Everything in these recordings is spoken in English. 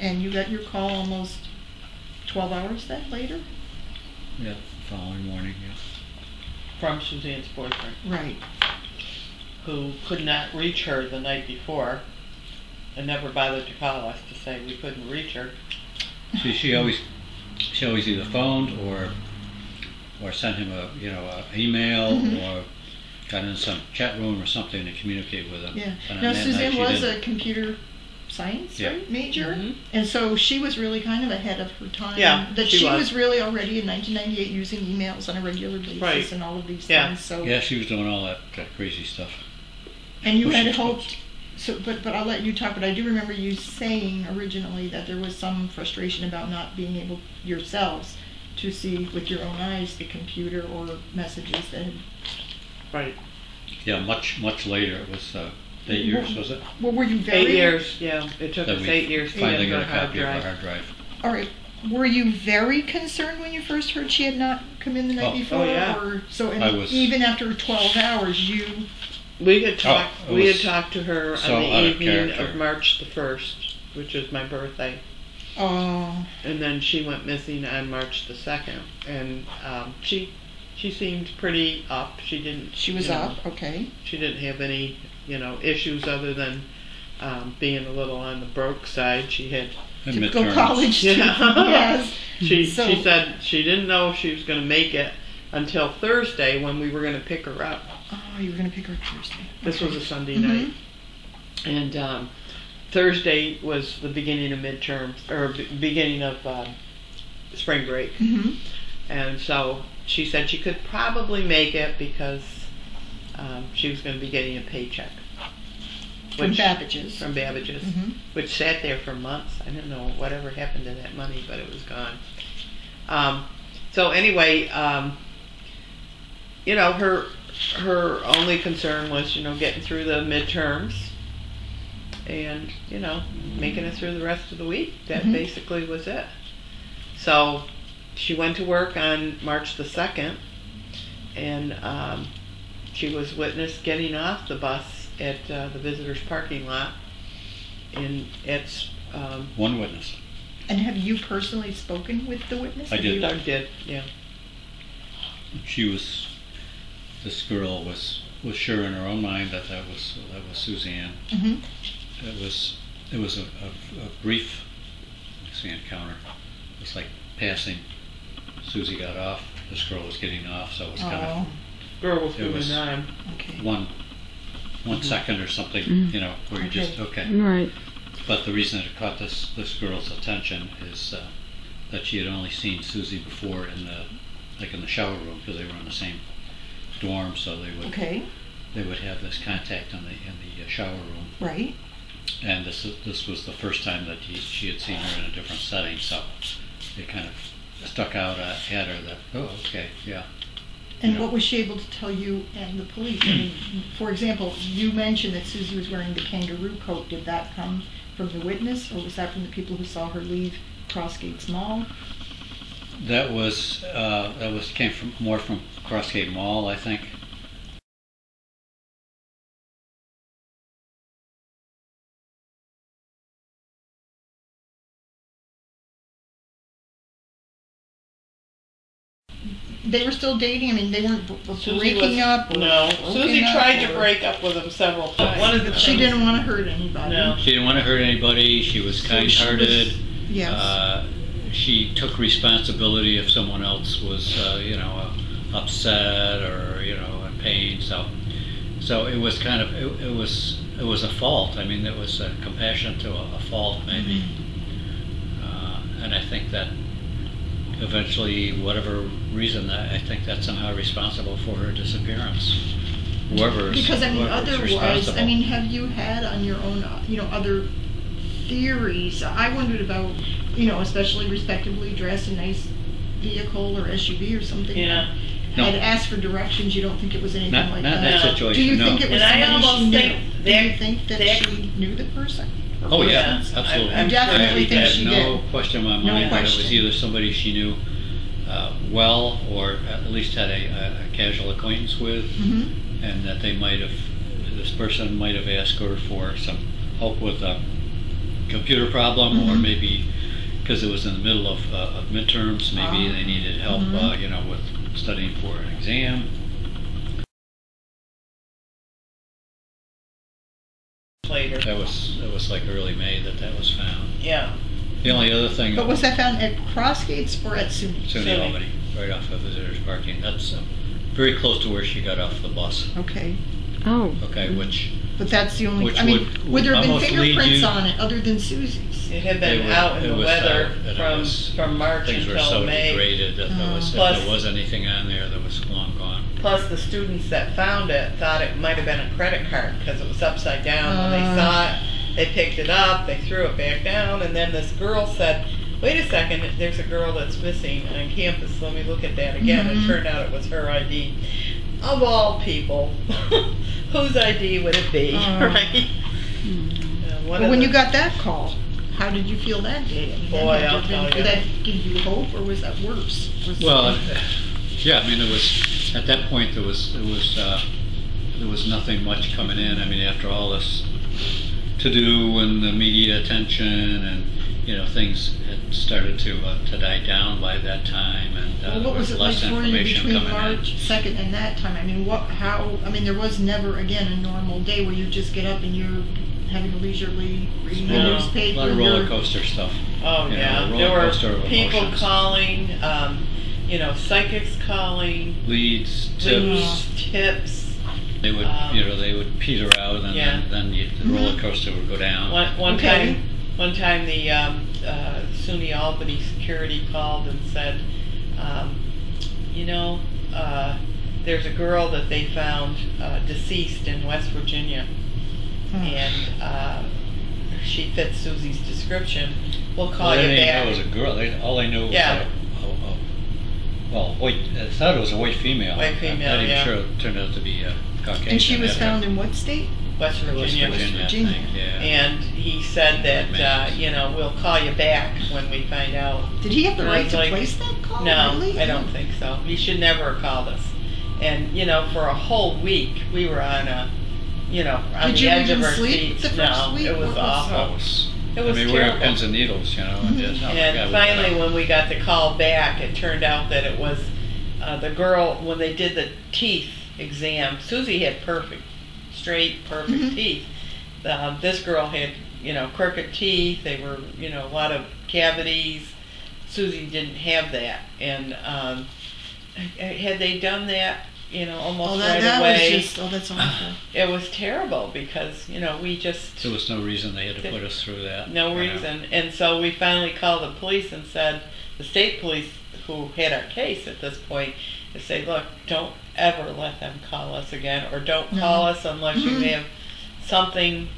And you got your call almost 12 hours then later? Yeah, following morning, yeah. From Suzanne's boyfriend. Right. Who could not reach her the night before and never bothered to call us to say we couldn't reach her. See, she always either phoned or sent him a email or got in some chat room or something to communicate with him. Yeah. And Now on that Suzanne night was a computer science, Yeah. right, major, Mhm. and so she was really kind of ahead of her time. Yeah, that she was. was really already in 1998 using emails on a regular basis Right. and all of these Yeah. things. So Yeah, she was doing all that crazy stuff. and you Well, had she hoped. So, but I'll let you talk. But I do remember you saying originally that there was some frustration about not being able yourselves to see with your own eyes the computer or messages that had. Right. Yeah, much later. It was 8 years, was it? Well, were you very 8 years, yeah. It took That us we 8 years to finally get got her a hard copy of our drive. hard drive. All right. Were you very concerned when you first heard she had not come in the night Oh. before? Oh, yeah. Or so, and I was- even after 12 hours, you. We had talked. it We had was talked to her so on out the of evening character. of March the 1st, which was my birthday, Oh. and then she went missing on March the 2nd. And she seemed pretty up. She didn't. She was you know, up. Okay. She didn't have any issues other than being a little on the broke side. She had. And Typical midterms. college student. Yeah. Yes. She So- said she didn't know if she was going to make it until Thursday when we were going to pick her up. Oh, you were going to pick her up Thursday. This was a Sunday Mhm. night. And Thursday was the beginning of midterms, or beginning of spring break. Mm-hmm. And so she said she could probably make it because she was going to be getting a paycheck. From Babbage's. From Babbage's, Mm-hmm. which sat there for months. I don't know whatever happened to that money, but it was gone. So anyway, her only concern was, getting through the midterms and, making it through the rest of the week. That Mhm. basically was it. So she went to work on March the 2nd, and she was witnessed getting off the bus at the visitors' parking lot. And it's One witness. And have you personally spoken with the witness? I Have did. you- Doug did, yeah. This girl was sure in her own mind that was Suzanne. Mhm. It was a brief encounter. It was like passing. Susie got off. This girl was getting off, so it was kind Oh, Girl was It was- moving on. okay. of one second or something, where you just okay. Right. But the reason it caught this girl's attention is that she had only seen Susie before in the shower room, because they were in the same dorm, so Okay, they would have this contact in the shower room. right. And this was the first time that she had seen her in a different setting, so it kind of stuck out at her that, oh, okay, yeah. And Yeah. what was she able to tell you and the police? I mean, for example, you mentioned that Susie was wearing the kangaroo coat. Did that come from the witness, or was that from the people who saw her leave Crossgates Mall? That came more from Crossgate Mall, I think. They were still dating? I mean, they weren't Susie breaking up? Or No. broken Susie up, tried to or- break up with him several times. One of the She things- didn't want to hurt anybody. No. She didn't want to hurt anybody. She was So kind-hearted. she was- Yes. She took responsibility if someone else was, upset or in pain. So it was kind of it was a fault. I mean, it was a compassion to a fault maybe. And I think that eventually, whatever reason, I think that's somehow responsible for her disappearance. Whoever's Because I mean, whoever's otherwise, responsible. I mean, have you had on your own, other theories? I wondered about, especially respectably dressed, a nice vehicle or SUV or something. Yeah. No. Had asked for directions. You don't think it was anything Not like in that? that No. situation. Do you no. think it was And I somebody she almost knew? think Do you that- think that that- she knew the person? Oh yeah, Yeah. absolutely. I'm You definitely I think had she no did? question in my No mind that it was question. either somebody she knew well, or at least had a casual acquaintance with, Mm-hmm. and that this person might have asked her for some help with computer problem, or Mhm. maybe because it was in the middle of midterms, maybe they needed help, Mhm. with studying for an exam. Later. That was like early May that was found. Yeah. The only other thing. But was that found at Crossgates or at SUNY? SUNY SUNY. Albany, right off of visitors parking. That's very close to where she got off the bus. Okay, Oh. Okay, which but that's the only, Which I mean, would there have been almost lead fingerprints you- on it other than Susie's? It had It been was- out in it the was weather out, and it from was- from March things were until so May. degraded that if Plus- there was anything on there that was long gone. Plus, the students that found it thought it might have been a credit card because it was upside down. When they saw it, they picked it up, they threw it back down, and then this girl said, "Wait a second, there's a girl that's missing on campus. Let me look at that again." Mhm. It turned out it was her ID. Of all people, whose ID would it be, right? One But of when the- you got that call, how did you feel that day? I mean, Boy, that I'll had to have tell been- you. Did that give you hope, or was that worse? Well, yeah, I mean, it was at that point there was nothing much coming in. I mean, after all this to do and the media attention and things had started to die down by that time, and Well, there what was was it like less for you information between coming in. March 2nd and that time? I mean, there was never, again, a normal day where you just get up and you're having a leisurely reading the No. A newspaper. lot of roller you're- coaster stuff. Oh You know, yeah, a roller there were coaster of people emotions. calling, psychics calling, Leads, leads, tips. tips. They would, they would peter out, and Yeah. then the roller coaster would go down. One Okay. time the SUNY Albany security called and said, there's a girl that they found deceased in West Virginia, and she fits Susie's description. We'll call Well, they you didn't back. know it was a girl. All they knew was Yeah. white. I thought it was a white female. White female, I'm not even yeah. sure it turned out to be Caucasian. And she was That found happened. in what state? West Virginia. West Virginia, I Virginia. think, yeah. And he said that, we'll call you back when we find out. Did he have the And I right was to like, place that call? No, Really? I don't think so. He should never have called us. And, for a whole week, we were on on Did the you edge of even our sleep seats. the first No, week? it was What was- awful. That was, It was I mean, we were terrible. pins and needles, and just, oh my And God, we finally, gotta- when we got the call back, it turned out that it was the girl, when they did the teeth exam, Susie had straight, perfect Mhm. teeth. This girl had, crooked teeth. They were, a lot of cavities. Susie didn't have that. And had they done that, almost right that away, was just, that's awful. it was terrible because, we just... there was no reason they had to put us through that. No you know. reason. And so we finally called the police and said, the state police who had our case at this point, to say, look, don't ever let them call us again, or don't No. call us unless you Mhm. have something,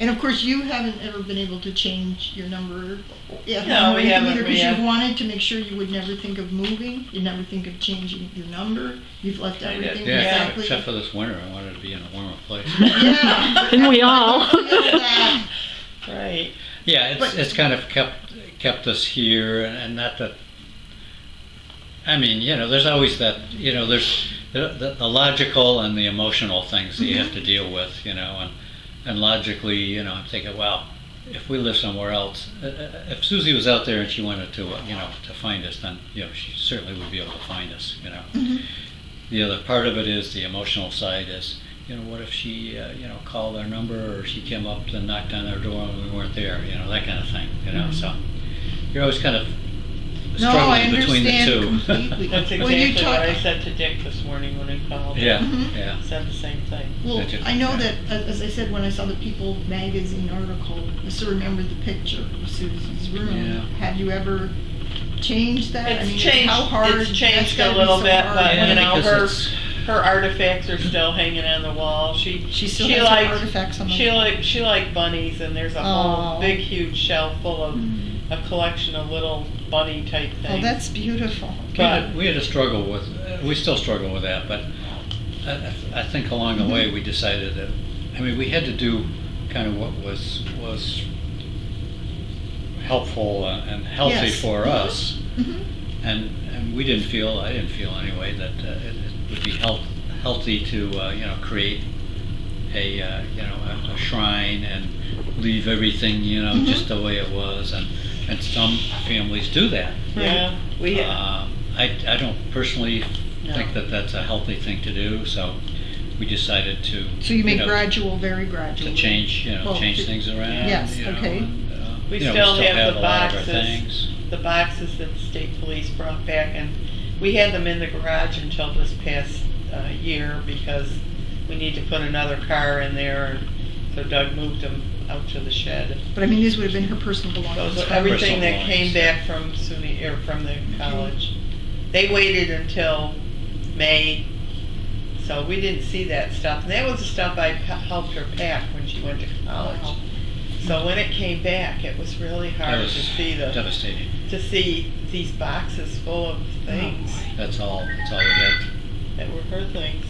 And of course, you haven't ever been able to change your number. Yeah, No, we haven't, Because we you have- wanted to make sure you would never think of moving. You never think of changing your number. You've left I did. everything Yeah, exactly. except for this winter, I wanted to be in a warmer place. Yeah. And we all. I feel that. right. Yeah, But- it's kind of kept us here, and not that. I mean, there's always that. There's the logical and the emotional things that you have to deal with. And logically, I'm thinking, well, if we live somewhere else, if Susie was out there and she wanted to, to find us, then she certainly would be able to find us. Mhm. The other part of it is the emotional side is. What if she, called our number, or she came up and knocked on our door and we weren't there, that kind of thing, So you're always kind of No, I struggling between the understand two. completely. That's Well, you exactly what I talk- said to Dick this morning when I called. Yeah, Mhm. yeah. Said the same thing. Well, Did you? I know Yeah. that, as I said, when I saw the People magazine article, I still remembered the picture of Susie's room. Yeah. Have you ever changed that? I It's mean, changed. how hard? It's that's changed gotta a be little so bit, hard. but Yeah, because her artifacts are still hanging on the wall. She She has liked her artifacts on the she wall. liked bunnies, and there's a whole Oh. big huge shelf full of a collection of little bunny type things. Oh, that's beautiful. But- we had to struggle with, we still struggle with that, but I think along the way we decided that, we had to do kind of what was helpful and healthy Yes. for us. Mhm. And I didn't feel anyway that it would be healthy to create a shrine and leave everything, Mhm. just the way it was, and some families do that. Yeah, we I don't personally No. think that that's a healthy thing to do, so we decided to. So you make know, gradual, very gradual. to change, Well, change to- things around. Yes, okay. And, We we still have the a lot of our boxes. things. the boxes that the state police brought back, and we had them in the garage until this past year because we need to put another car in there. So Doug moved them out to the shed. But I mean, these would have been her personal belongings. Those are from- everything Personal that came belongings. back from SUNY or from the college. They waited until May, so we didn't see that stuff. And that was the stuff I helped her pack when she went to college. Wow. So when it came back, it was really That hard was to see devastating. these boxes full of things That's all we had. that were her things.